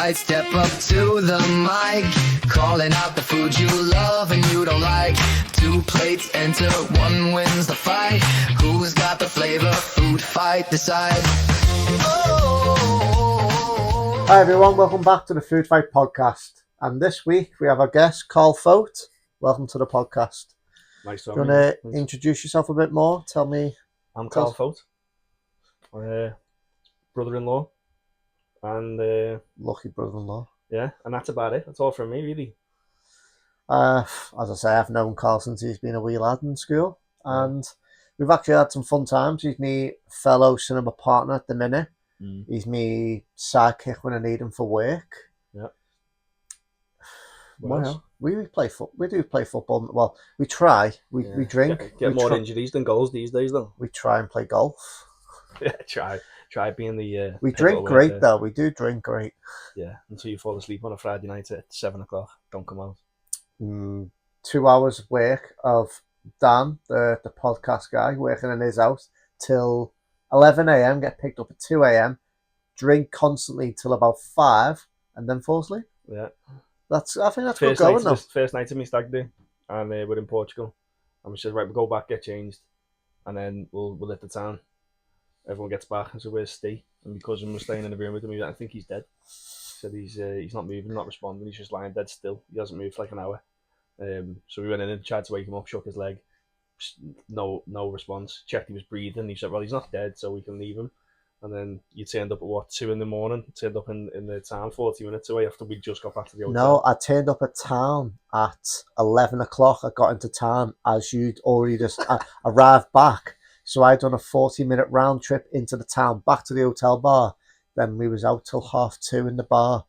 Fight, step up to the mic, calling out the food you love and you don't like. 2 plates enter, 1 wins the fight. Who's got the flavor? Food fight, decide. Oh. Hi everyone, welcome back to the Food Fight podcast. And this week we have our guest, Carl Fote. Welcome to the podcast. Nice to Do you want to introduce yourself a bit more? Tell me. I'm Carl Fote, brother-in-law, and Lucky brother-in-law. yeah, and that's about it. That's all from me, really. As I say, I've known Carl since he's been a wee lad in school, and we've actually had some fun times. He's my fellow cinema partner at the minute. He's my sidekick when I need him for work. Yeah. Well, we play we do play football. Well, we try. We drink. Get more injuries than goals these days, though. We try and play golf. Yeah, try being the. We drink great though. We do drink great. Yeah, until you fall asleep on a Friday night at 7 o'clock. Don't come out. 2 hours of work of Dan, the podcast guy, working in his house till 11 a.m. Get picked up at 2 a.m. Drink constantly till about 5, and then fall asleep. Yeah. I think that's good going though. First night of my stag do, and we're in Portugal, and we said, right, we'll go back, get changed, and then we'll hit the town. Everyone gets back, and so where's Steve? And my cousin was staying in the room with him. I think he's dead. He said he's not moving, not responding. He's just lying dead still. He hasn't moved for like an hour. So we went in and tried to wake him up, shook his leg. No response. Checked he was breathing. He said, well, he's not dead, so we can leave him. And then you turned up at 2 in the morning? Turned up in the town 40 minutes away after we just got back to the hotel. No, I turned up at town at 11 o'clock. I got into town as you'd already just arrived back. So I'd done a 40-minute round trip into the town, back to the hotel bar. Then we was out till 2:30 in the bar.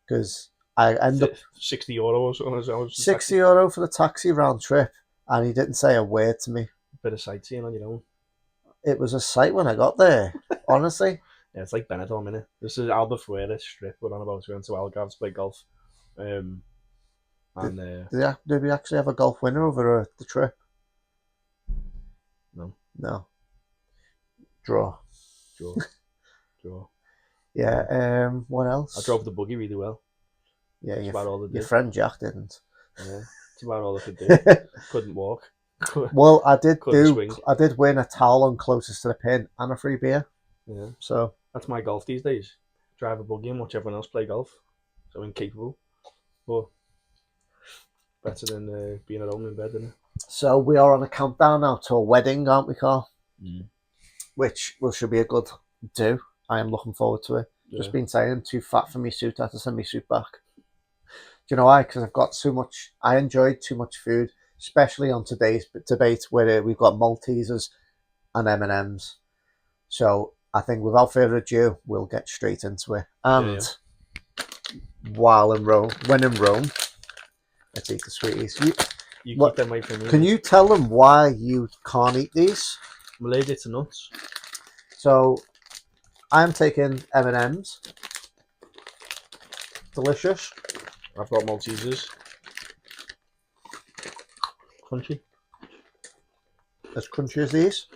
Because I ended up... €60 or something. €60 for the taxi round trip. And he didn't say a word to me. Bit of sightseeing on your own. It was a sight when I got there, honestly. Yeah, it's like Benidorm, innit? This is Albufeira strip we're on about. We went to Algarve to play golf. Did we actually have a golf winner over the trip? No. Draw. Yeah, what else? I drove the buggy really well. Yeah, your friend Jack didn't. Yeah, that's about all I could do. Couldn't walk. Well, I did win a towel on closest to the pin and a free beer. Yeah. So that's my golf these days. Drive a buggy and watch everyone else play golf. So incapable. But better than being at home in bed, isn't it? So we are on a countdown now to a wedding, aren't we, Carl? Which should be a good do. I am looking forward to it. Yeah. Just been saying, too fat for me suit. I have to send me suit back. Do you know why? Because I've got too much. I enjoyed too much food, especially on today's debate where we've got Maltesers and M&Ms. So I think without further ado, we'll get straight into it. And when in Rome, let's eat the sweeties. You keep them away from me. Can you tell them why you can't eat these? I'm allergic to nuts. So I'm taking M&Ms. Delicious. I've got Maltesers. Crunchy. As crunchy as these?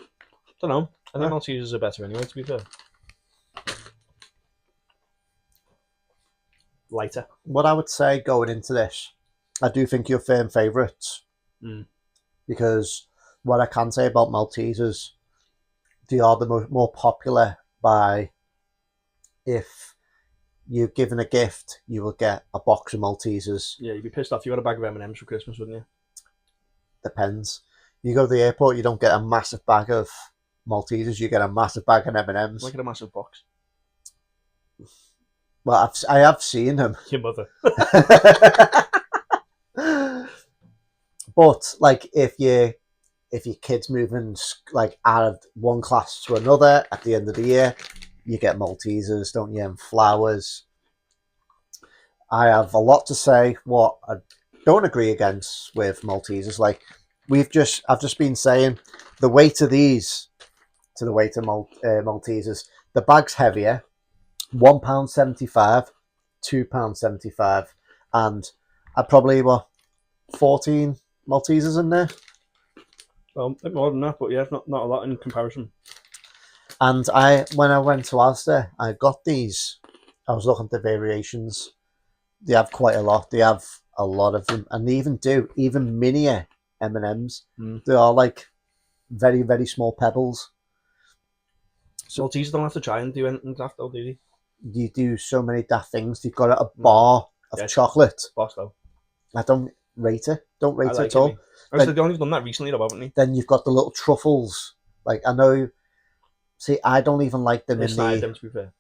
Don't know. I think Maltesers are better anyway, to be fair. Lighter. What I would say going into this, I do think you're firm favourites. Because what I can say about Maltesers, they are the more popular by if you're given a gift, you will get a box of Maltesers. Yeah, you'd be pissed off. You got a bag of M&Ms for Christmas, wouldn't you? Depends. You go to the airport, you don't get a massive bag of Maltesers, you get a massive bag of M&Ms. I get a massive box. Well, I have seen them. Your mother. But like if your kid's moving like out of one class to another at the end of the year, you get Maltesers, don't you? And flowers. I have a lot to say what I don't agree against with Maltesers. Like I've just been saying, the weight of these to the weight of Maltesers. The bag's heavier, £1.75, £2.75, and I probably 14 Maltesers in there. Well, a bit more than that, but yeah, not a lot in comparison. And when I went to Asda, I got these I was looking at the variations. They have quite a lot. They have a lot of them, and they even minier M&Ms. They are like very, very small pebbles. So Maltesers don't have to try and do anything daft, though, do they? You do so many daft things. They've got a bar of chocolate. Boss, though. I don't rate it. Don't rate it at all. They've only done that recently, though, haven't they? Then you've got the little truffles. Like, I know. See, I don't even like them in the. Them, to be fair.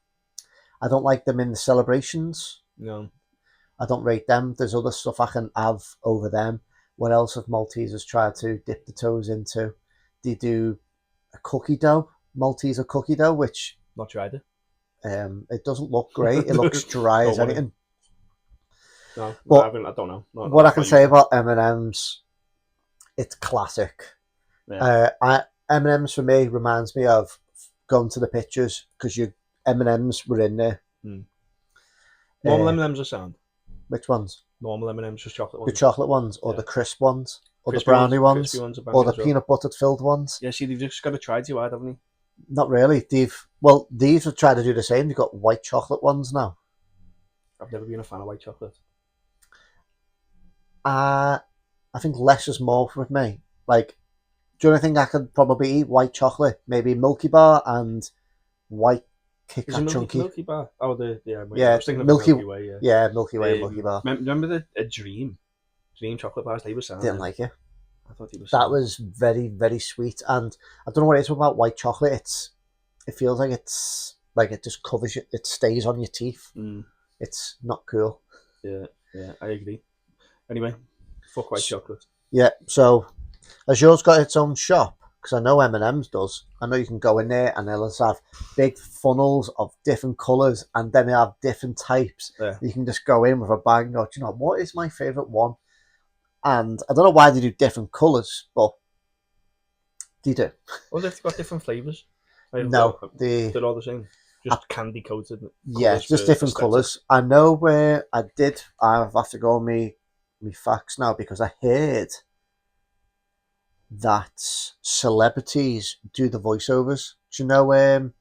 I don't like them in the celebrations. No. I don't rate them. There's other stuff I can have over them. What else have Maltesers tried to dip the toes into? They do a cookie dough, Malteser cookie dough, which not tried it. It doesn't look great. It looks dry as anything. No, but, I haven't. I don't know. What I can say about M&Ms, it's classic. Yeah. M&Ms for me reminds me of going to the pictures because your M&Ms were in there. Normal M&Ms are sound. Which ones? Normal M&Ms, just chocolate ones. The chocolate ones, or the crisp ones, or the brownie ones, or the peanut buttered filled ones. Yeah, see, they've just got to try too hard, haven't they? Not really. These have tried to do the same. They've got white chocolate ones now. I've never been a fan of white chocolate. I think less is more with me. Like, do you think I could probably eat white chocolate? Maybe Milky Bar and white Kit Kat Chunky. Milky Bar? Oh, yeah, I was thinking of Milky Way. Yeah, Milky Way, Milky Bar. Remember the Dream chocolate bars? They were sound. Didn't like it. I thought they were. That was very, very sweet, and I don't know what it is about white chocolate. It feels like it just covers you. It stays on your teeth. It's not cool. Yeah, I agree. Anyway, fuck white chocolate. Yeah. So, has yours got its own shop? Because I know M&M's does. I know you can go in there and they'll just have big funnels of different colours, and then they have different types. Yeah. You can just go in with a bag and go, do you know, what is my favourite one? And I don't know why they do different colours, but they do. Well, they've got different flavours. No, they're all the same. Just candy coated. Yeah, just different colours. I know where I have to go on me facts now because I heard that celebrities do the voiceovers. Do you know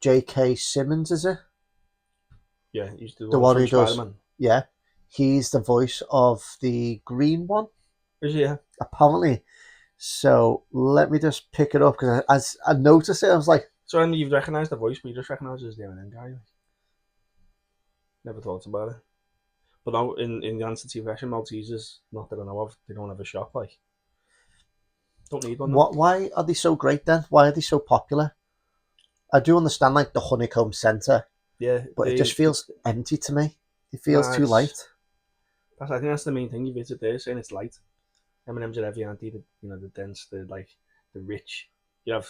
J.K. Simmons, is it? Yeah, he's the one who does. Spider-Man. Yeah, he's the voice of the green one. Is he? Yeah. Apparently. So let me just pick it up because as I noticed it, I was like. So you've recognised the voice, but you just recognise it as the M&M guy. Never thought about it. But now, in the answer to your question, Maltesers, not that I know of, they don't have a shop, like. Don't need one. Why are they so great then? Why are they so popular? I do understand like the honeycomb centre. Yeah. But it just feels empty to me. It feels too light. I think that's the main thing you visit there, saying it's light. M&Ms are heavy, aren't they? The dense, the rich. You have,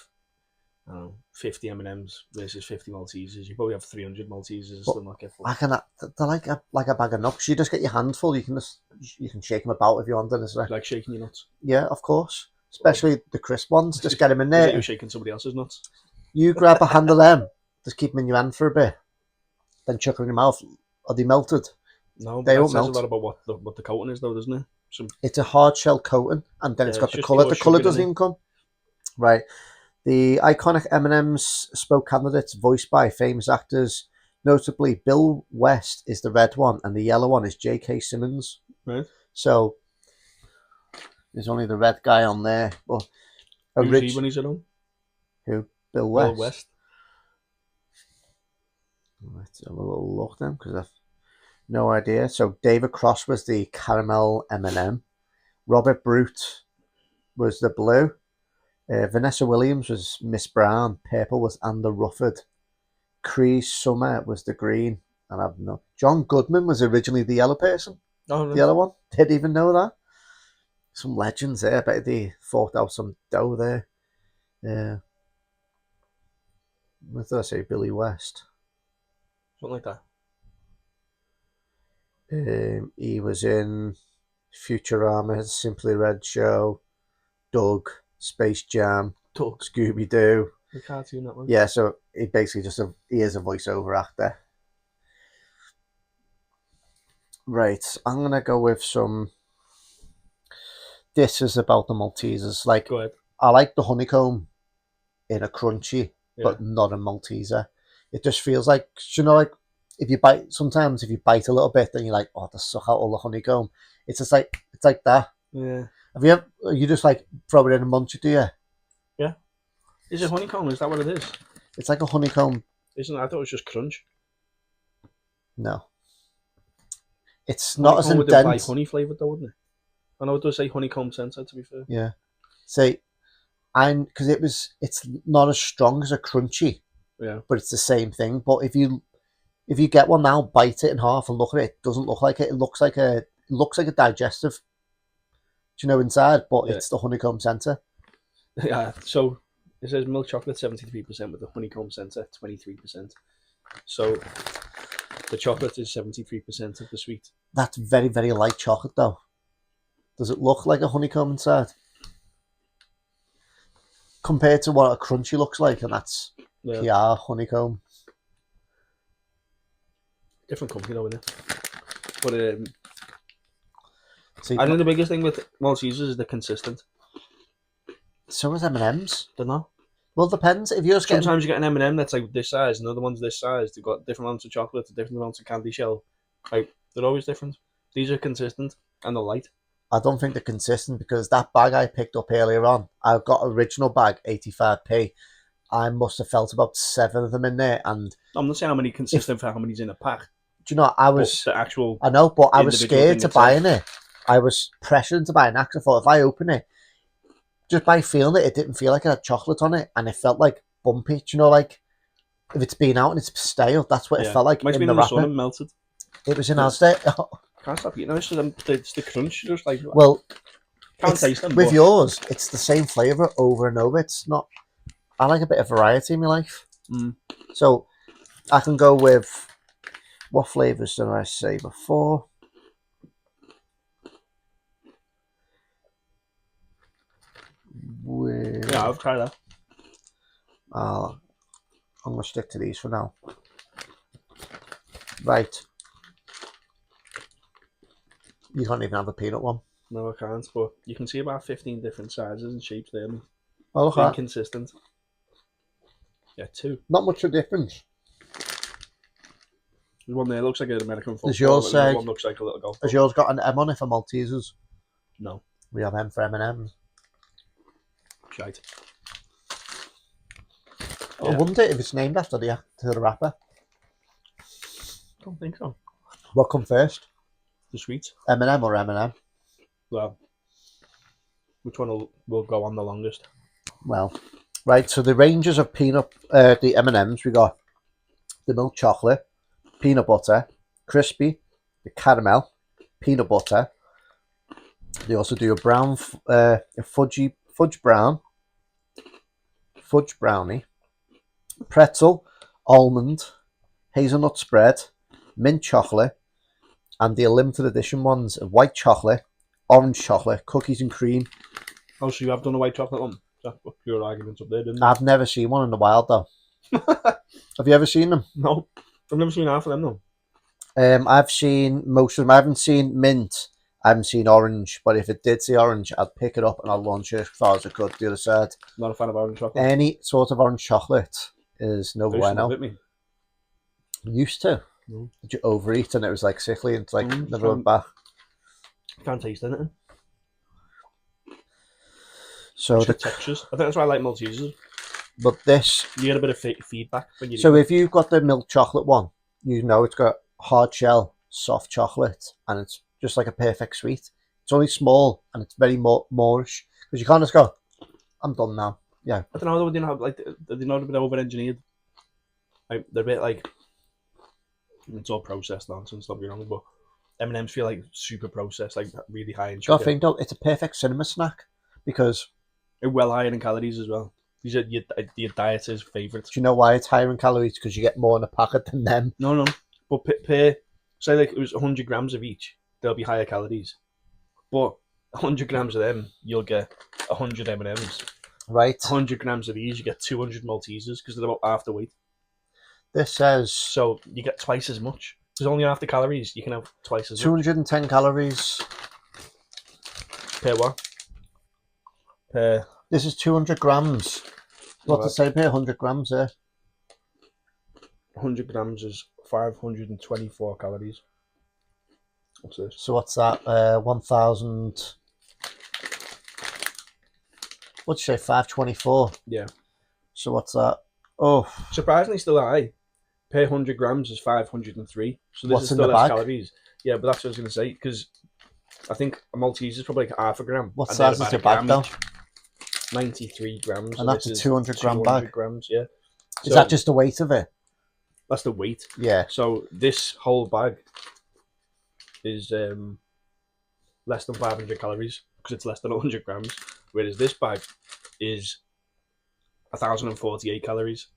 I don't know, 50 M&Ms versus 50 Maltesers. You probably have 300 Maltesers and still not get full. They're like a bag of nuts. You just get your hands full. You can shake them about if you want them. Like shaking your nuts. Yeah, of course. Especially the crisp ones. Just get them in there. You're shaking somebody else's nuts. You grab a hand of them. Just keep them in your hand for a bit. Then chuck them in your mouth. Are they melted? No, but that says a lot about what the coating is, though, doesn't it? It's a hard shell coating, and then it's got the colour. The colour doesn't even come. Right. The iconic M&M's spoke candidates voiced by famous actors. Notably, Bill West is the red one, and the yellow one is J.K. Simmons. Right. So there's only the red guy on there. But who's he when he's at home? Who? Bill West. Bill West. Let's have a little look then, because I've no idea. So David Cross was the caramel M&M. Robert Brute was the blue. Vanessa Williams was Miss Brown. Purple was Amber Rufford. Cree Summer was the green. And I've no. John Goodman was originally the yellow person. Oh, no. The yellow one. Didn't even know that. Some legends there. I bet they forked out some dough there. Yeah. What did I say? Billy West. Something like that. He was in Futurama, Simply Red Show, Doug, Space Jam, Scooby-Doo. The cartoon, that one. Yeah, so he basically he is a voiceover actor. Right, I'm going to go with some. This is about the Maltesers. Like, go ahead. I like the honeycomb in a crunchy, but not a Malteser. It just feels like, like if you bite a little bit, then you're like, oh, to suck out all the honeycomb. It's just like that. Yeah. Have you ever? You just like throw it in and munch it, do you? Yeah. Is it honeycomb? Is that what it is? It's like a honeycomb. Isn't it? I thought it was just crunch. No, it's not as Honeycomb would imply intense. honey flavoured though, wouldn't it? I know it does say honeycomb centre, to be fair. Yeah. See, because it's not as strong as a crunchy. Yeah. But it's the same thing. But if you get one now, bite it in half and look at it. It doesn't look like it. It looks like a digestive. Do you know inside? But Yeah. it's the honeycomb centre. Yeah. So it says milk chocolate 73% with the honeycomb centre 23%. So the chocolate is 73% of the sweet. That's very, very light chocolate, though. Does it look like a honeycomb inside? Compared to what a crunchy looks like, and that's PR honeycomb. Different company though, isn't it? But See, I think the biggest thing with Maltesers is they're consistent. So is M&Ms. Don't know. Well, it depends. If you're just getting... Sometimes you get an M&M that's like this size, and other one's this size. They've got different amounts of chocolate, different amounts of candy shell. Like, they're always different. These are consistent and they're light. I don't think they're consistent because that bag I picked up earlier on, I've got original bag, 85p. I must have felt about 7 of them in there, and I'm not saying how many consistent for how many's in a pack. do you know? I was the actual. I know, but I was scared to itself. buying it. I was pressured to buy an axe. I thought if I open it, just by feeling it, it didn't feel like it had chocolate on it, and it felt like bumpy. Do you know, like if it's been out and it's stale, that's what it felt like. Might have been the in the wrapper. sun and melted. It was in Asda. Can't stop eating those. It's the crunch. Just like Well, can't taste them. With but yours, it's the same flavour over and over. It's not. I like a bit of variety in my life. So I can go with, what flavours did I say before? yeah, I've tried that. I'm going to stick to these for now. Right. You can't even have a peanut one. No, I can't. But you can see about 15 different sizes and shapes there. Oh, look at that. Consistent. Yeah, 2. Not much of a difference. There's one there looks like an American football. Does yours say? One looks like a little golf. Has yours got an M on it for Maltesers? No. We have M for M&Ms. Shite. I wonder if it's named after the rapper. I don't think so. What come first? The sweets. M&M or M&M? Well, which one will go on the longest? Well, right. So the ranges of the M&Ms, we got the milk chocolate, peanut butter, crispy, the caramel, peanut butter. They also do a brown, a fudge brownie, pretzel, almond, hazelnut spread, mint chocolate, and the limited edition ones of white chocolate, orange chocolate, cookies and cream. Oh, so you have done a white chocolate one? That's what your arguments up there, didn't you? I've never seen one in the wild though. Have you ever seen them? No, I've never seen half of them though. I've seen most of them. I haven't seen mint. I haven't seen orange. But if it did say orange, I'd pick it up and I'd launch it as far as I could the other side. Not a fan of orange chocolate. Any sort of orange chocolate is no bueno. Used to. No. Did you overeat and it was like sickly and like never went back? Can't taste anything. So the textures. I think that's why I like Maltesers. But this, you get a bit of feedback when you. So if you've got the milk chocolate one, you know it's got hard shell, soft chocolate, and it's just like a perfect sweet. It's only small and it's very moreish because you can't just go, I'm done now. Yeah. I don't know. They don't have like they're not a bit over engineered. Like they're a bit like it's all processed nonsense. Don't be wrong, but M&Ms feel like super processed, like really high in sugar. I think though it's a perfect cinema snack because it's well higher in calories as well. These are your diet's favourites. Do you know why it's higher in calories? Because you get more in a packet than them. No. But per say like it was 100 grams of each, they'll be higher calories. But 100 grams of them, you'll get 100 M&Ms. Right. 100 grams of these, you get 200 Maltesers because they're about half the weight. This says so you get twice as much. There's only half the calories. You can have twice as 210 much. calories. Per what? Per. This is 200 grams. What to say per 100 grams there? 100 grams is 524 calories. What's this? So what's that? 1,000. What'd you say? 524. Yeah. So what's that? Oh, Surprisingly still high. Per 100 grams is 503. So this What's is in still the less bag? calories. Yeah, but that's what I was going to say, because I think a Malteser is probably like half a gram. what and size they're is about the a bag gram though? each. 93 grams. And that's a this is 200 gram 200 bag. grams, yeah. Is that just the weight of it? That's the weight. Yeah. So this whole bag is less than 500 calories because it's less than 100 grams, whereas this bag is 1,048 calories.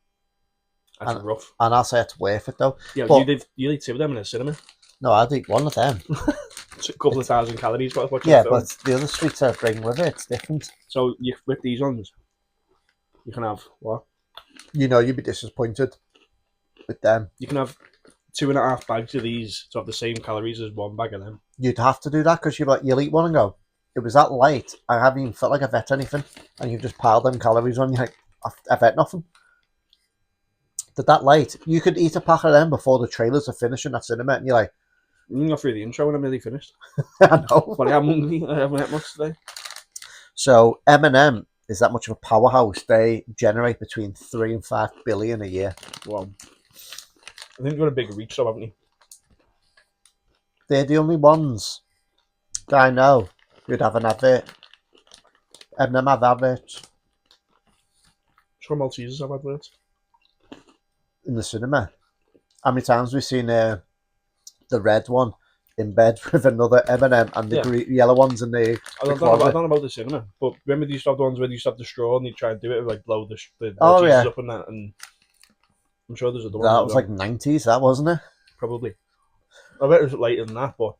That's rough. And I'll say it's worth it though. Yeah, but you eat two of them in a cinema. No, I'd eat one of them. It's a couple of thousand calories. But the other sweets I bring with it, it's different. So with these ones, you can have what? You know, you'd be disappointed with them. You can have 2.5 bags of these to have the same calories as one bag of them. You'd have to do that because you'll eat one and go, it was that light. I haven't even felt like I've ate anything. And you've just piled them calories on. You're like, I've ate nothing. They're that light. You could eat a pack of them before the trailers are finishing at cinema, and you're like, You can go through the intro when I'm nearly finished. I know. But I am hungry. I haven't ate much today. So M&M is that much of a powerhouse. They generate between 3 and 5 billion a year. Wow. I think they've got a big reach, though, haven't they? They're the only ones that I know who'd have an advert. M&M have adverts Sure, Maltesers have adverts. in the cinema. How many times have we seen the red one in bed with another M&M and the yellow ones in the I don't know about the cinema, but remember they used to have the ones where they used to have the straw and they try and do it, like blow the cheeses up and that, and I'm sure there's other ones. That was like 90s, that wasn't it? Probably. I bet it was later than that, but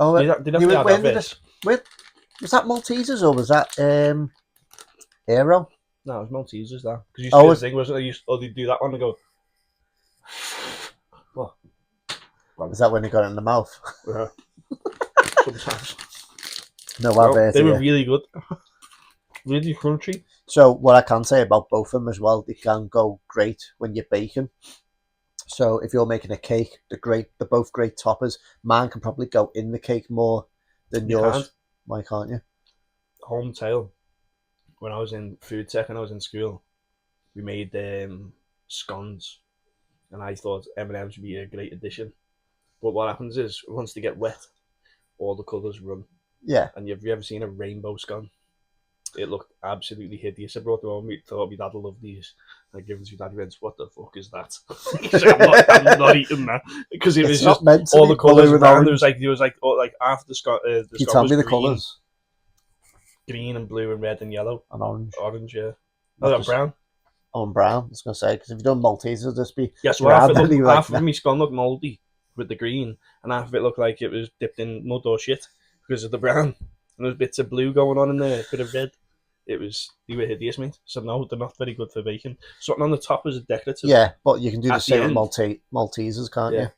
oh, did that was that Maltesers or was that Aero? No, it was Maltesers, that. Because you used to do the thing, wasn't it? They'd do that one and go, what? Is that when they got it in the mouth? Yeah. Sometimes. No, they were really good. Really crunchy. So what I can say about both of them as well, they can go great when you're baking. So if you're making a cake, they're both great toppers. Mine can probably go in the cake more than yours. Can't. Why can't you? Home tale. When I was in food tech and I was in school, we made scones, and I thought M&Ms would be a great addition. But what happens is, once they get wet, all the colours run. Yeah. And have you ever seen a rainbow scone? It looked absolutely hideous. I brought them home. We thought my dad would love these. I gave them to my dad. He went, "What the fuck is that?" I'm not eating that because it was just all the colours around. There was like half the scone. Can you tell me the colours? Green and blue and red and yellow and orange. Orange, yeah. Oh, brown. Oh, and brown. I was gonna say because if you don't Maltesers, just be so half of my scone looked mouldy with the green, and half of it looked like it was dipped in mud or shit because of the brown. And there was bits of blue going on in there, a bit of red. They were hideous, mate. So no, they're not very good for baking. Something on the top was a decorative. Yeah, but you can do the same with Maltesers, can't you?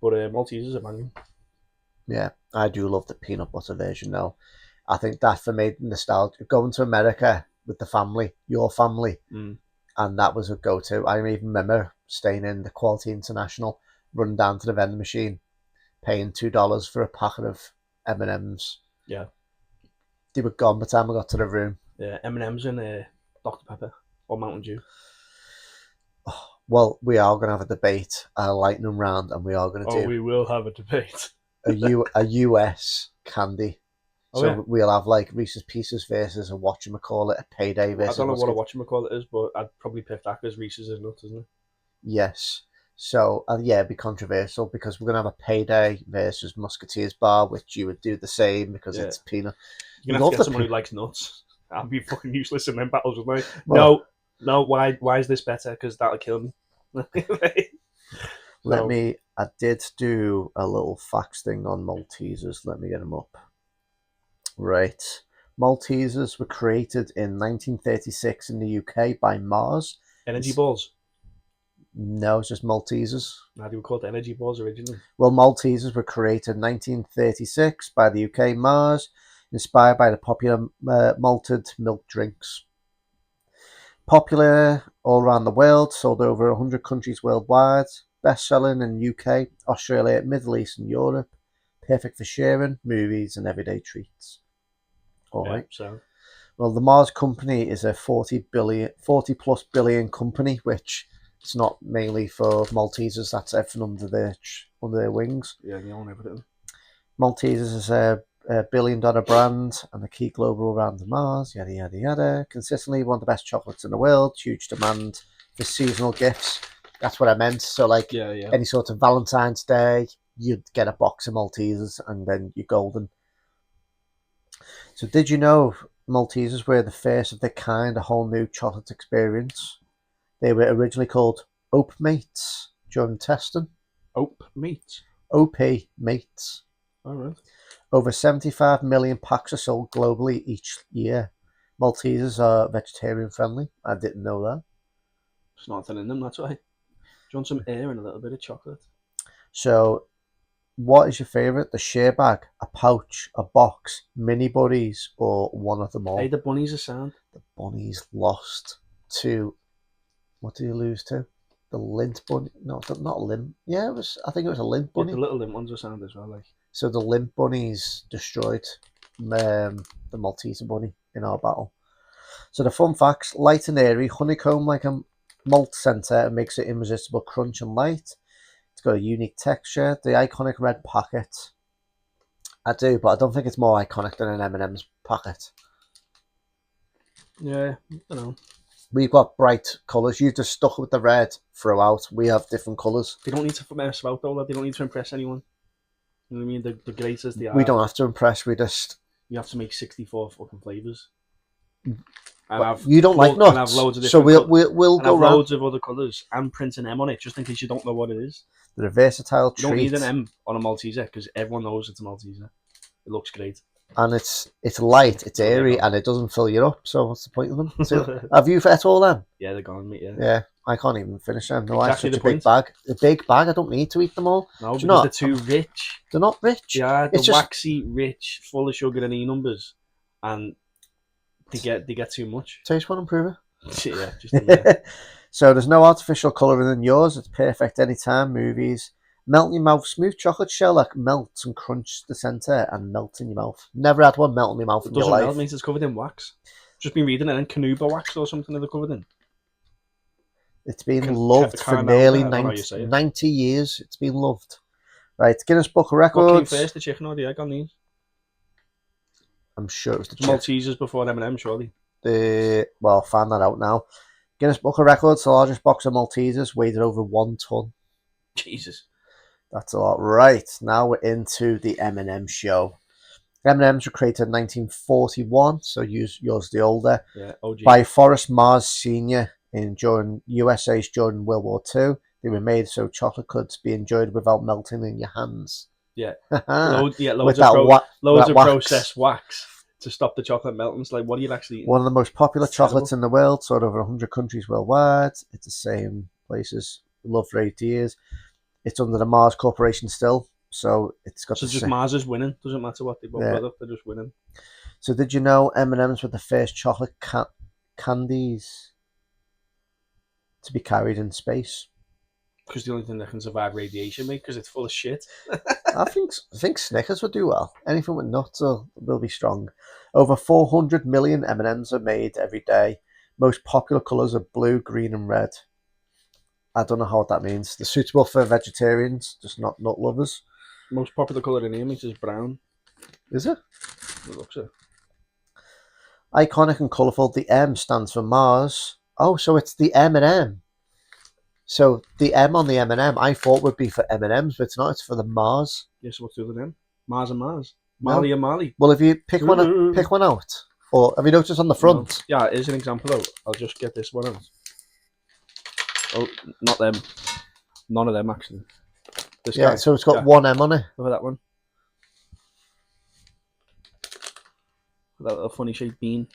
But Maltesers are banging. Yeah, I do love the peanut butter version now. I think that for me, nostalgia. Going to America with the family, your family, and that was a go-to. I even remember staying in the Quality International, running down to the vending machine, paying $2 for a packet of M&Ms. Yeah. They were gone by the time I got to the room. Yeah, M&Ms and Dr. Pepper or Mountain Dew. Oh, well, we are going to have a debate, a lightning round, and we are going to do... we will have a debate. a US candy. So yeah. We'll have like Reese's Pieces versus a whatchamacallit, a Payday versus... I don't know what a whatchamacallit is, but I'd probably pick that because Reese's is nuts, isn't it? Yes. So, it'd be controversial because we're going to have a Payday versus Musketeers bar, which you would do the same because it's peanut. You're going to have to get someone who likes nuts. I'd be fucking useless in them battles with me. Well, no, why is this better? Because that'll kill me. I did do a little facts thing on Maltesers. Let me get them up. Right. Maltesers were created in 1936 in the UK by Mars. Energy balls? No, it's just Maltesers. How do we call it energy balls originally? Well, Maltesers were created in 1936 by the UK Mars, inspired by the popular malted milk drinks. Popular all around the world, sold over 100 countries worldwide. best-selling in UK, Australia, Middle East and Europe. Perfect for sharing, movies and everyday treats. All right. So Well, the Mars company is a 40 plus billion company, which it's not mainly for Maltesers. That's everything under their wings. yeah, they own everything. Maltesers is a $1 billion brand and a key global brand of Mars. Yada yada yada. Consistently one of the best chocolates in the world. Huge demand for seasonal gifts. That's what I meant. So like any sort of Valentine's Day, you'd get a box of Maltesers and then you're golden. So did you know Maltesers were the first of their kind, a whole new chocolate experience? They were originally called Ope Mates during testing. Ope Mates? OP Mates. All right. Over 75 million packs are sold globally each year. Maltesers are vegetarian friendly. I didn't know that. There's nothing in them, that's why. Do you want some air and a little bit of chocolate? So, what is your favourite? The share bag, a pouch, a box, mini buddies, or one of them all? Hey, the bunnies are sound. The bunnies lost to... What did you lose to? The lint bunny? No, not lint. Yeah, it was. I think it was a lint bunny. Yeah, the little lint ones are sound as well. Like. So the lint bunnies destroyed the Malteser bunny in our battle. So the fun facts: light and airy, honeycomb like a malt centre, makes it irresistible crunch and light. It's got a unique texture. The iconic red packet. I do, but I don't think it's more iconic than an M&Ms packet. Yeah, I know. We've got bright colours. You just stuck with the red throughout. We have different colours. They don't need to mess about though. They don't need to impress anyone. You know what I mean? The great as they are. We don't have to impress. We just... You have to make 64 fucking flavours. You don't like nuts, and have loads of so we'll go around. Loads of other colours and print an M on it just in case you don't know what it is. They're a versatile treat. You don't need an M on a Malteser because everyone knows it's a Malteser. It looks great. And it's light, it's airy, and it doesn't fill you up. So what's the point of them? So, have you ate all them? Yeah, they're gone, mate. Yeah. Yeah, I can't even finish them. No, exactly I have such a big bag. A big bag. I don't need to eat them all. No, because they're too rich. They're not rich. Yeah, they're waxy, rich, full of sugar and E numbers, and they get too much. Taste one and prove it. Yeah, just a bit. So there's no artificial colouring in yours. It's perfect anytime. Movies. Melt in your mouth. Smooth chocolate shell that melts and crunches the centre and melts in your mouth. Never had one melt in your mouth in your life. It doesn't melt, means it's covered in wax. Just been reading it, and Canuba wax or something they're covered in. It's been loved for nearly 90 years. It's been loved. Right, Guinness Book of Records. What came first, the chicken or the egg on these? I'm sure it was the chicken. Maltesers before M&M, surely. Well, find that out now. Guinness Book of Records, the largest box of Maltesers, weighed over 1 ton. Jesus. That's a lot. Right, now we're into the M&M show. M&Ms were created in 1941, so yours the older. Yeah, OG. By Forrest Mars Sr. during USA's during World War II. They were made so chocolate could be enjoyed without melting in your hands. Yeah, loads of processed wax to stop the chocolate melting. It's like, what are you actually eating? One of the most popular chocolates in the world, sold over 100 countries worldwide. It's the same places, loved for 8 years. It's under the Mars Corporation still, so it's got. So just Mars is winning. Doesn't matter what they product, they're just winning. So did you know M&Ms were the first chocolate candies to be carried in space? Because the only thing that can survive radiation, mate, because it's full of shit. I think Snickers would do well. Anything with nuts will be strong. Over 400 million M&Ms are made every day. Most popular colours are blue, green and red. I don't know what that means. They're suitable for vegetarians, just not nut lovers. Most popular colour in here, mate, is brown. Is it? It looks it. Iconic and colourful, the M stands for Mars. Oh, so it's the M&M. So the M on the M&M, I thought would be for M&Ms, but it's not. It's for the Mars. Yes, what's the other name? Mars and Mars. Marley and Marley. Well, if you pick one out, or have you noticed on the front? No. Yeah, here's an example though. I'll just get this one out. Oh, not them. None of them actually. This guy. So it's got one M on it. Look at that one. That little funny shaped bean.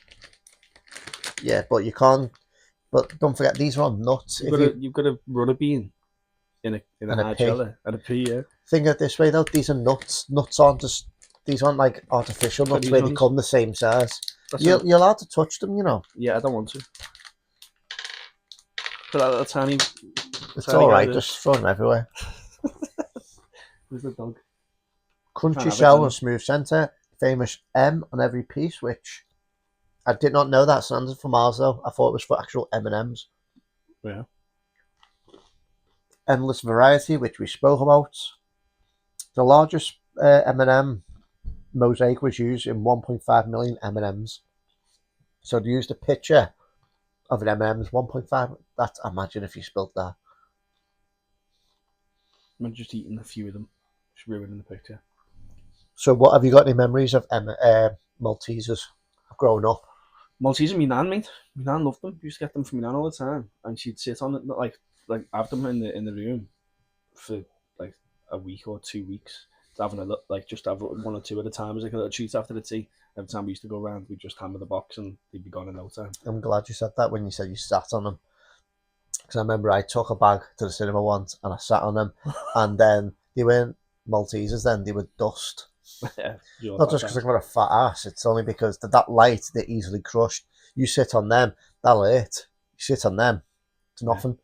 Yeah, but you can't. But don't forget, these are on nuts. You've got to run a bean in a hard shell and a pea. Yeah. Think of it this way though: these are nuts. Nuts aren't just. These aren't like artificial nuts where they come the same size. You're allowed to touch them, you know. Yeah, I don't want to. Put that little tiny It's Sorry, all right. guys. Just throw them everywhere. Where's the dog? Crunchy Can't have it, shell can with smooth centre. Famous M on every piece, which I did not know that standard for Mars though. I thought it was for actual M&Ms. Yeah. Endless variety, which we spoke about. The largest M&M mosaic was used in 1.5 million M&Ms. So they used a picture of an M&M's 1.5. That's, imagine if you spilled that. I'm just eating a few of them. Just ruining the picture. So what have you got any memories of Maltesers growing up? Maltesers, my nan, mate. My nan loved them. Used to get them from my nan all the time, and she'd sit on it like have them in the room for like a week or 2 weeks. Having a look, like just have one or two at a time as like a little treat after the tea. Every time we used to go around, we'd just hammer the box and they'd be gone in no time. I'm glad you said that when you said you sat on them. Because I remember I took a bag to the cinema once and I sat on them, and then they weren't Maltesers then, they were dust. Yeah, Not just because I've got a fat ass, it's only because they're that light, they're easily crushed. You sit on them, that'll hurt. You sit on them, it's nothing.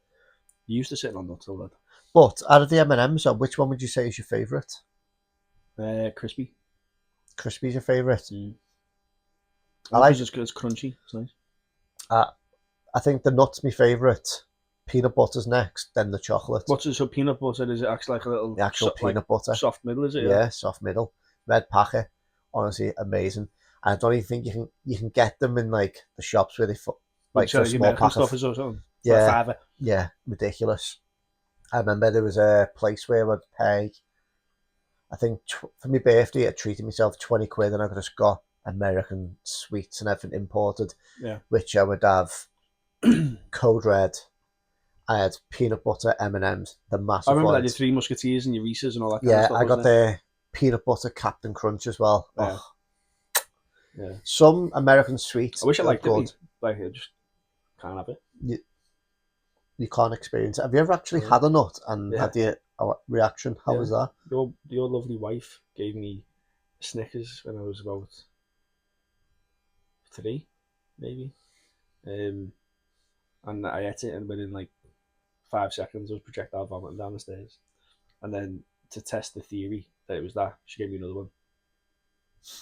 You used to sit on nuts all that. But out of the M&Ms, which one would you say is your favourite? Crispy. Crispy's your favourite. I like it. It's crunchy. It's nice. I think the nut's my favourite. Peanut butter's next, then the chocolate. What's it? So peanut butter, is it actually like a little The actual peanut butter. soft middle, is it? Yeah, soft middle. Red packet. Honestly, amazing. And I don't even think you can get them in like the shops where they like for a small pack stuff of, or something. yeah, yeah, ridiculous. I remember there was a place where I'd pay, I think for my birthday I treated myself 20 quid and I just got American sweets and everything imported. Yeah. Which I would have Code Red. I had peanut butter M&Ms, the massive I remember ones. that, your Three Musketeers and your Reese's and all that kind Yeah, of stuff. I got the peanut butter Captain Crunch as well. Yeah. Oh. Yeah. Some American sweets. I wish I liked good. it. Like, I just can't have it. You can't experience it. Have you ever actually had a nut and had the reaction? How was that? Your lovely wife gave me Snickers when I was about 3, maybe. And I ate it, and within like 5 seconds, I was projectile vomiting down the stairs. And then to test the theory that it was that, she gave me another one,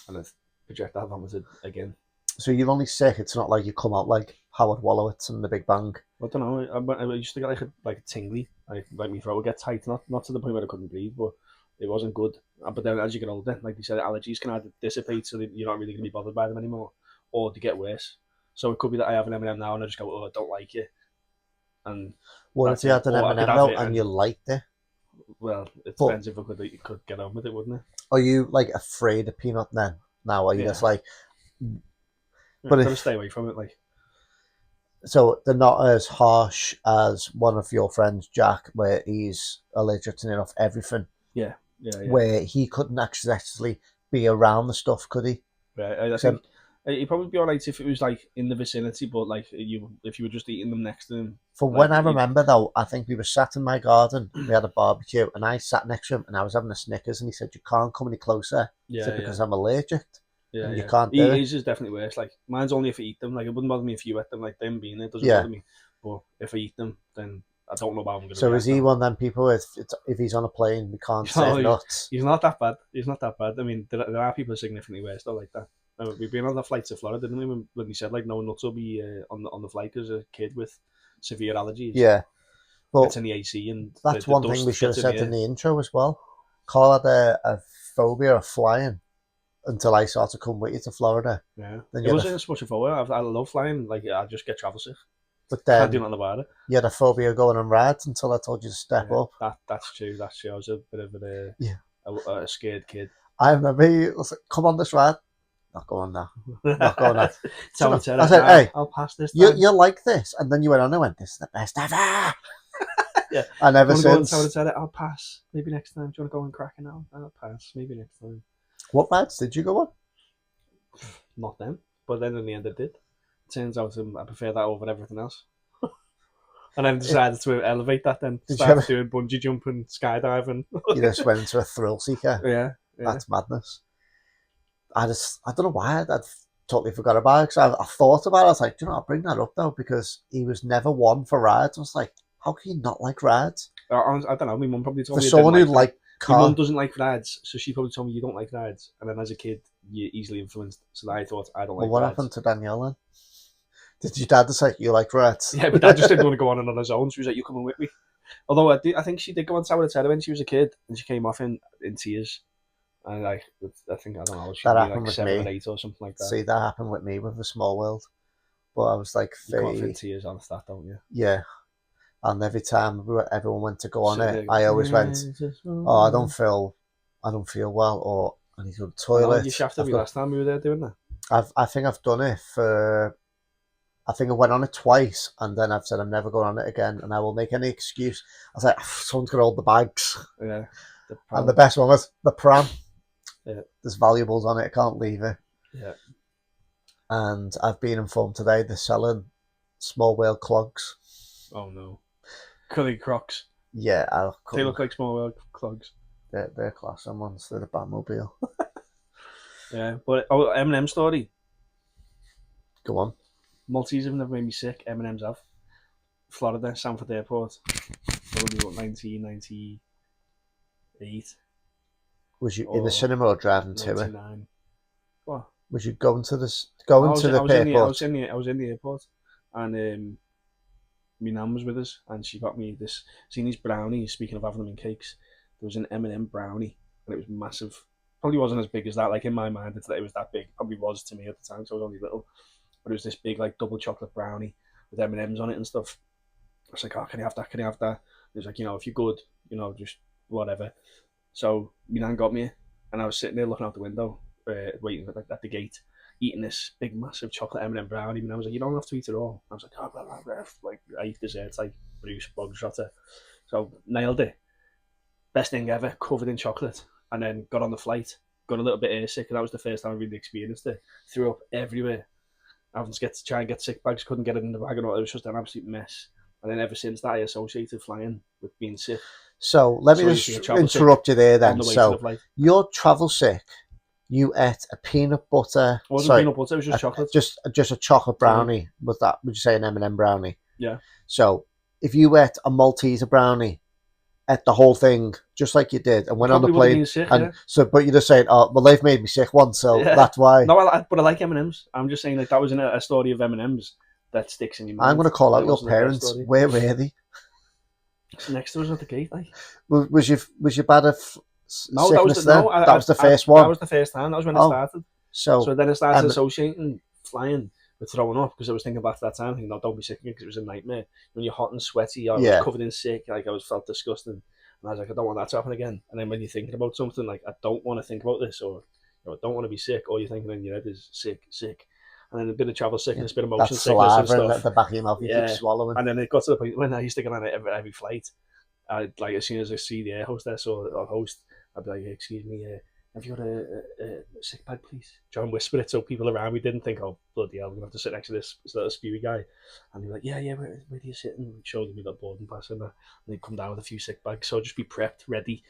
and I projectile vomited again. So you're only sick. It's not like you come out like Howard Wolowitz in The Big Bang. I don't know. I used to get like a tingly, like my throat would get tight, not to the point where I couldn't breathe, but it wasn't good. But then as you get older, like you said, allergies can either dissipate so that you're not really going to be bothered by them anymore, or they get worse. So it could be that I have an M&M now and I just go, oh, I don't like it. And what if you had an M&M though and you liked it? Well, it depends if you could get on with it, wouldn't it? Are you like afraid of peanut then? Now are you just like? But gotta stay away from it, like. So they're not as harsh as one of your friends, Jack, where he's allergic to off everything. Yeah. Where he couldn't actually be around the stuff, could he? Yeah, I think he'd probably be alright if it was like in the vicinity, but like if you were just eating them next to him. For when I remember though, I think we were sat in my garden, we had a barbecue, and I sat next to him and I was having a Snickers, and he said, "You can't come any closer." Because I'm allergic. Yeah, you can't do it. His is definitely worse. Like mine's only if I eat them. Like it wouldn't bother me if you ate them. Like them being there doesn't bother me. But if I eat them, then I don't know how I'm going to. So is he one of them people if he's on a plane, we can't say nuts? He's not that bad. He's not that bad. I mean, there are people significantly worse though, like that. We've been on the flight to Florida, didn't we? When he said like no nuts will be on the flight as a kid with severe allergies. Yeah, well, it's in the AC and that's one thing we should have said in the intro as well. Carl had a phobia of flying until I started to come with you to Florida. Yeah, it wasn't so much a phobia. I love flying. Like I just get travel sick. But then can't do nothing about it. You had a phobia of going on rides until I told you to step up. That's true. I was a bit of a scared kid. I remember he was like, "Come on this ride." Not going now. Not going now. I said, "Hey, I'll pass this time. You like this?" And then you went on and went, "This is the best ever." Yeah. And ever since, I would have said it. I'll pass. Maybe next time. Do you want to go and crack it now? I'll pass. Maybe next time. What rides did you go on? Not them, but then in the end I did. Turns out I prefer that over everything else. And then decided to elevate that. Then started doing bungee jumping, skydiving. You just went into a thrill seeker. Yeah. That's madness. I don't know why I'd totally forgot about it, because I thought about it. I was like, do you know, I'll bring that up though, because he was never one for rides. I was like, How can you not like Reds? I don't know. My mum probably told For me. someone who like my car, mum doesn't like Reds, so she probably told me you don't like Reds. And then as a kid, you're easily influenced. So I thought I don't well, like what Reds. happened to Danielle then? Did your dad decide you like Reds? Yeah, but Dad just didn't want to go on his own. So he was like, "You coming with me?" Although I think she did go on Tower of Terror when she was a kid, and she came off in tears. And like, I think, I don't know, she'd That be happened like with 7 me. or 8 or something like that. See, that happened with me with The Small World. But I was like You come off in 3. tears on that, don't you? Yeah. And every time everyone went to go on Sitting it, there I going, always went, "Oh, I don't feel well," or "I need to go to the I know, toilet." you shafted me last time we were there doing that. I think I've done it for. I think I went on it twice, and then I've said I'm never going on it again, and I will make any excuse. I was like, "Someone's got to hold the bags," Yeah. and the best one was the pram. Yeah. There's valuables on it. I can't leave it. Yeah. And I've been informed today they're selling small whale clogs. Oh no. Curly Crocs. Yeah, They look like small whale clogs. They're class ones. They're the Batmobile. Yeah, but M&M story. Go on. Maltesers have never made me sick. M&Ms have. Florida, Sanford Airport. Probably about 1998. Was you in the cinema or driving to it? 99. What? Was you going to the I was airport? I was in the airport, and my nan was with us, and she got me seen these brownies. Speaking of having them in cakes, there was an M&M brownie, and it was massive. Probably wasn't as big as that. Like in my mind, it was that big. Probably was to me at the time, so I was only little. But it was this big, like double chocolate brownie with M&Ms on it and stuff. I was like, "Oh, can I have that? Can I have that?" He was like, if you're good, just whatever. So my nan got me, and I was sitting there looking out the window, waiting at the gate, eating this big, massive chocolate M&M brownie. And I was like, "You don't have to eat it all." I was like, "Oh, blah, blah, blah." Like I eat desserts like Bruce Bogtrotter. So nailed it. Best thing ever, covered in chocolate. And then got on the flight, got a little bit airsick, and that was the first time I really experienced it. Threw up everywhere. Having to try and get sick bags, couldn't get it in the bag and all. It was just an absolute mess. And then ever since that, I associated flying with being sick. So let me just interrupt you there then. So you're travel sick. You ate a peanut butter. It wasn't peanut butter, it was just chocolate. Just a chocolate brownie. Was that, would you say, an M&M brownie? Yeah. So if you ate a Malteser brownie, ate the whole thing just like you did, and went on the plane, sick, and but you're just saying, "Oh, well, they've made me sick once, so that's why." No, but I like M&Ms. I'm just saying, like, that was a story of M&Ms that sticks in your mind. I'm going to call out your parents. Where were they? Next to us at the gate, like. Was your bad of no, sickness then? That was the first one. That was the first time. That was when it started. So then I started associating flying with throwing up, because I was thinking back to that time, thinking, "No, don't be sick," because it was a nightmare. When you're hot and sweaty, I was covered in sick, like I felt disgusting, and I was like, "I don't want that to happen again." And then when you're thinking about something like, "I don't want to think about this," or I don't want to be sick, all you're thinking in your head is sick, and then a bit of travel sickness, a bit of motion sickness and stuff. At the back of your mouth, you keep swallowing. And then it got to the point when I used to get on every flight, like as soon as I see the air hostess or host, I'd be like, "Excuse me, have you got a sick bag, please?" Try and whisper it so people around me didn't think, "Oh, bloody hell, we're going to have to sit next to this little spewy guy." And they'd be like, yeah, where do you sit? And we'd show them that boarding pass and they'd come down with a few sick bags. So I'd just be prepped, ready,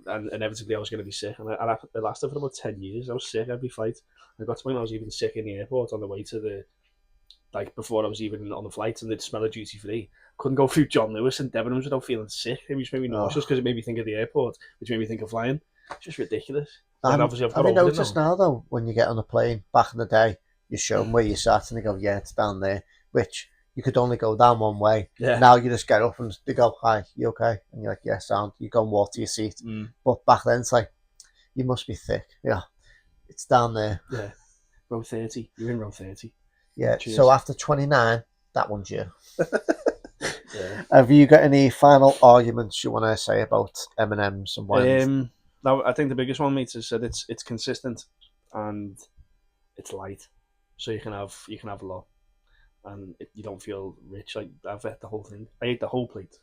and inevitably I was going to be sick. And it lasted for about 10 years. I was sick every flight. I got to the point where I was even sick in the airport on the way to before I was even on the flight, and they'd smell of duty free. Couldn't go through John Lewis and Debenhams without feeling sick. It just made me nauseous because it made me think of the airport, which made me think of flying. It's just ridiculous. And obviously have you noticed now, though, when you get on a plane, back in the day, you show them where you sat and they go, "Yeah, it's down there," which you could only go down one way. Yeah. Now you just get up and they go, "Hi, you okay?" And you're like, "Yeah, sound." You go and walk to your seat. But back then, it's like, "You must be thick." Yeah, it's down there. Yeah, row 30. You're in row 30. Yeah. Cheers. So after 29, that one's you. Yeah. Have you got any final arguments you want to say about M&Ms and why? No, I think the biggest one, mate, is that it's consistent and it's light, so you can have a lot, and you don't feel rich. Like I've ate the whole thing. I ate the whole plate.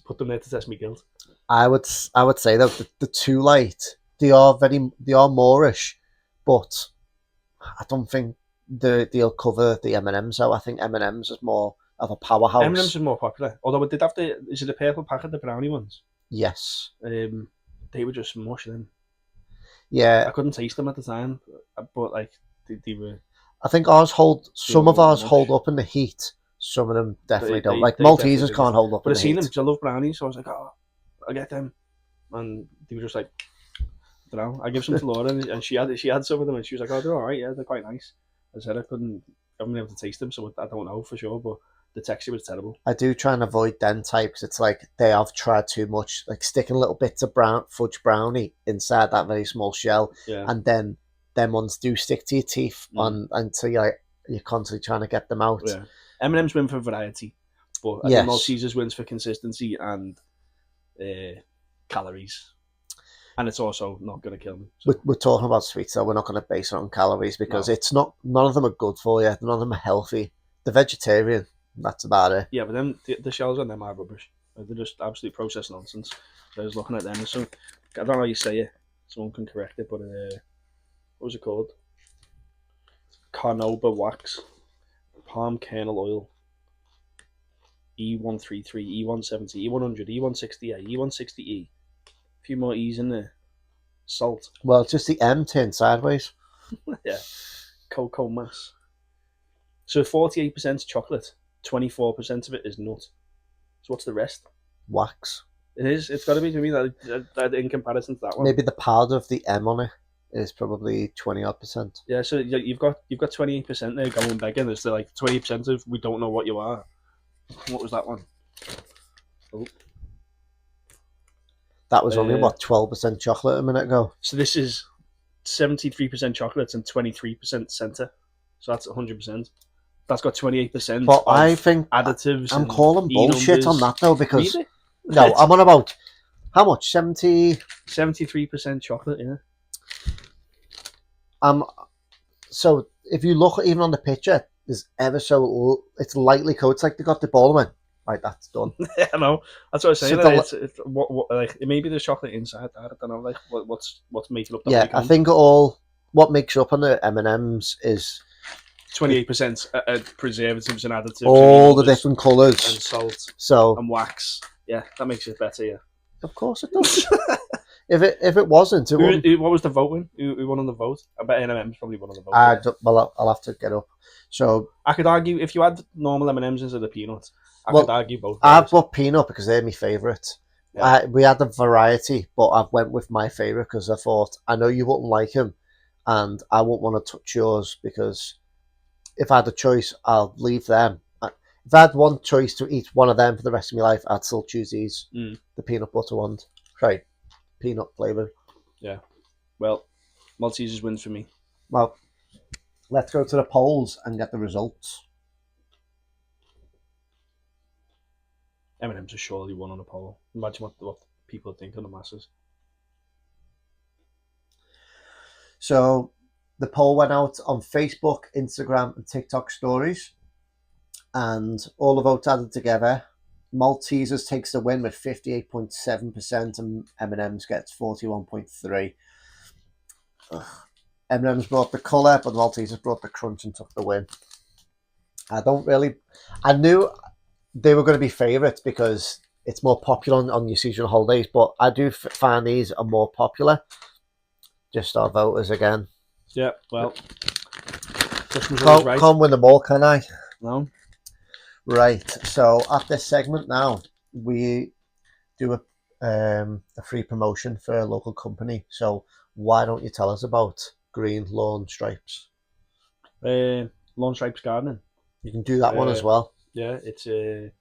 Put them there to test my guilt. I would say that the too light. They are Moorish, but I don't think they'll cover the M&Ms. So I think M&Ms is more of a powerhouse. M&Ms are more popular, although it did have is it the purple packet, the brownie ones? Yes. They were just mush then. Yeah. I couldn't taste them at the time, but like they were. I think some of ours hold up in the heat, Some of them definitely don't. They Like definitely Maltesers didn't. can't hold up. But in I the seen heat. them because I love brownies, so I was like, oh, I'll get them. And they were just like, I don't know. I give some to Laura, and she had some of them, and she was like, oh, they're all right, yeah, they're quite nice. I said I haven't been able to taste them, so I don't know for sure, but the texture was terrible. I do try and avoid them types. It's like they have tried too much, like sticking little bits of fudge brownie inside that very small shell, Yeah. and then them ones do stick to your teeth on until you're constantly trying to get them out. Yeah. M&Ms win for variety, but I think Maltesers wins for consistency and calories. And it's also not going to kill me. So. We're talking about sweets, so we're not going to base it on calories because it's not. None of them are good for you. None of them are healthy. The vegetarian, that's about it. Yeah, but then the shells on them are rubbish. They're just absolute processed nonsense. So I was looking at them. So I don't know how you say it. Someone can correct it, but what was it called? Carnauba wax, palm kernel oil, E133, E170, E100, E160A, E160E. A few more E's in there. Salt. Well, it's just the M turned sideways. Yeah. Cocoa mass. So 48% chocolate, 24% of it is nut. So what's the rest? Wax. It is. It's got to be to me that in comparison to that one. Maybe the powder of the M on it is probably 20%. Yeah, so you've got 28% there going begging. There's like 20% of we don't know what you are. What was that one? Oh. That was only, 12% chocolate a minute ago. So this is 73% chocolate and 23% centre. So that's 100%. That's got 28%. But I think additives. I'm calling bullshit on that though because really? No, I'm on about how much? 73% chocolate. Yeah. So if you look even on the picture, there's it's lightly coated. It's like they got the ball in. Right, that's done. Yeah, I know. That's what I was saying. So it's like maybe there's chocolate inside that. I don't know. Like what's making up that? Yeah, I think what makes up on the M&Ms is 28% preservatives and additives. All the different colours and salt, and wax. Yeah, that makes it better. Yeah, of course it does. If it wasn't, what was the voting? Who won on the vote? I bet M&Ms probably won on the vote. Well, I'll have to get up. So I could argue if you had normal M&Ms instead of peanuts, I could argue both. I've got peanut because they're my favourite. Yeah. We had a variety, but I went with my favourite because I thought I know you wouldn't like him, and I wouldn't want to touch yours because if I had a choice, I'll leave them. If I had one choice to eat one of them for the rest of my life, I'd still choose these. The peanut butter ones. Right. Peanut flavour. Yeah. Well, Maltesers wins for me. Well, let's go to the polls and get the results. M&Ms are surely won on a poll. Imagine what people think of the masses. So the poll went out on Facebook, Instagram, and TikTok stories, and all the votes added together. Maltesers takes the win with 58.7%, and M&Ms gets 41.3%. M&Ms brought the colour, but Maltesers brought the crunch and took the win. I knew they were going to be favourites because it's more popular on your seasonal holidays, but I do find these are more popular. Just our voters again. Yeah, well, can't win them all, can I? No. Right, so at this segment now, we do a free promotion for a local company. So why don't you tell us about Green Lawn Stripes? Lawn Stripes Gardening. You can do that one as well. Yeah, it's a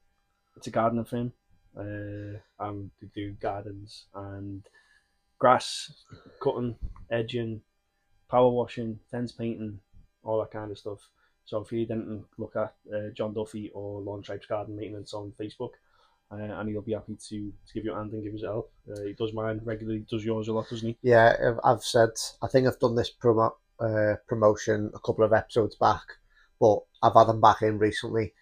gardening firm. And they do gardens and grass cutting, edging, power washing, fence painting, all that kind of stuff. So if you didn't look at John Duffy or Lawn Stripes Garden Maintenance on Facebook, and he'll be happy to give you a hand and give us help. He does mine regularly, does yours a lot, doesn't he? Yeah, I think I've done this promotion a couple of episodes back, but I've had them back in recently.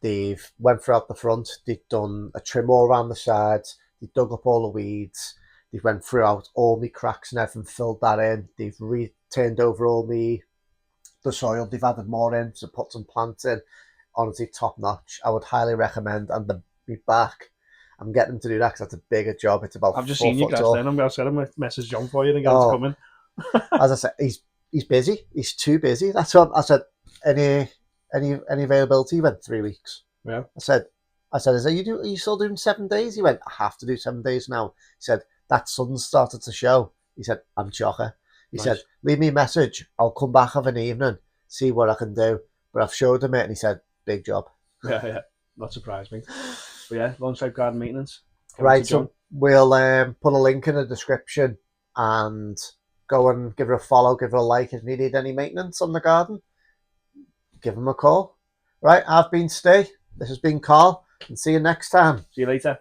They've went throughout the front, they've done a trim all around the sides, they've dug up all the weeds, they've went throughout all my cracks and everything, filled that in, they've turned over all the soil, they've added more in, so put some plants in. Honestly, top notch. I would highly recommend, and the back, I'm getting them to do that because that's a bigger job. It's about I've just seen you guys then. I'm going to message John for you and get him to come in. As I said, he's busy. He's too busy. That's what I said. Any availability? He went 3 weeks. Yeah. I said, are you still doing 7 days? He went, I have to do 7 days now. He said, that sun's started to show. He said, I'm chocker. He Nice. said, leave me a message. I'll come back of an evening, see what I can do. But I've showed him it, and he said, big job. Yeah. Not surprised me. But yeah, lawn-type garden maintenance. Right, so we'll put a link in the description and go and give her a follow, give her a like. If you need any maintenance on the garden, give him a call. Right, I've been Steve. This has been Carl, and see you next time. See you later.